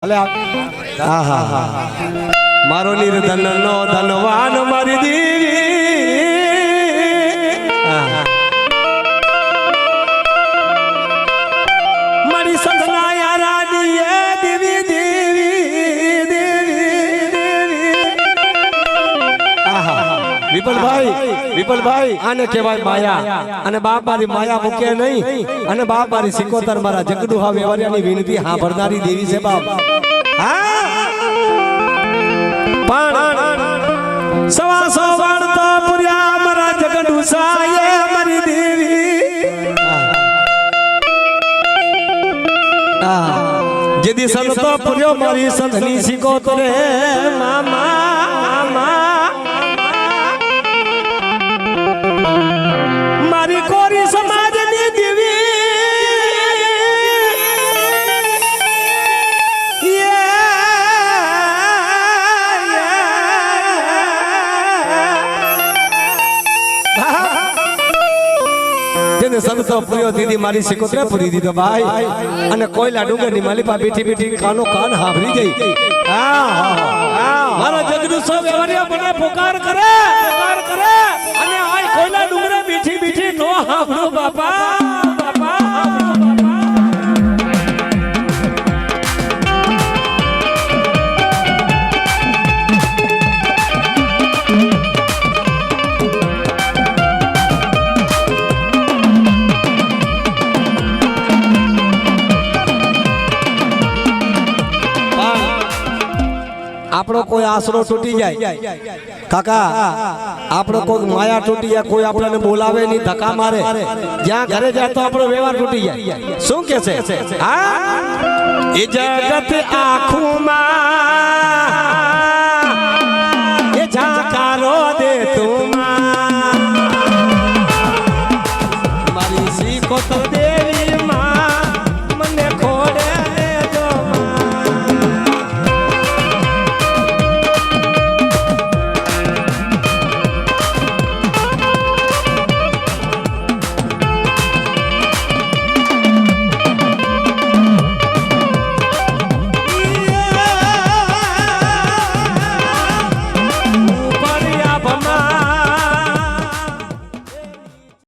હા હા હા મારો નિર્ધન નો ધનવાન મારી દેવી મારી સંતના યારાની દેવી દેવી દેવી વિપલભાઈ આને કહેવાય માયા અને બાપ મારી માયા મૂકે નહીં અને બાપ મારી સિકોતર મારા જગડુ હા વેવારિયાની વિનંતી હા ભરનારી દેવી છે બાપ પણ સવાસો વાળતો પુર્યા મારા જગડુ સાયે મારી દેવી જેદી સંતો પુર્યો મારી સંતની સિકોતરે મામા મારી કોરી સમાજની દેવી જેને સંતો પૂર્યો દીદી મારી સિકોતરે પૂરી દીધો ભાઈ અને કોયલા ડુંગરની માલિપા બેઠી બેઠી કાનો કાન હાંભળી ગઈ મારા જગડુ સો વેવારિયા મને પુકાર કરે અને આ કોયલા ડુંગરે બેઠી બેઠી નો હાંભળો બાપા આપણો કોઈ આશરો તૂટી જાય કાકા આપણો કોઈ માયા તૂટી જાય કોઈ આપણને બોલાવે નહીં ધક્કા મારે જ્યાં ઘરે જાય તો આપણો વ્યવહાર તૂટી જાય શું કે છે હા એ જગત આખુમાં એ ઝાકારો દે તું મારી સિકોતર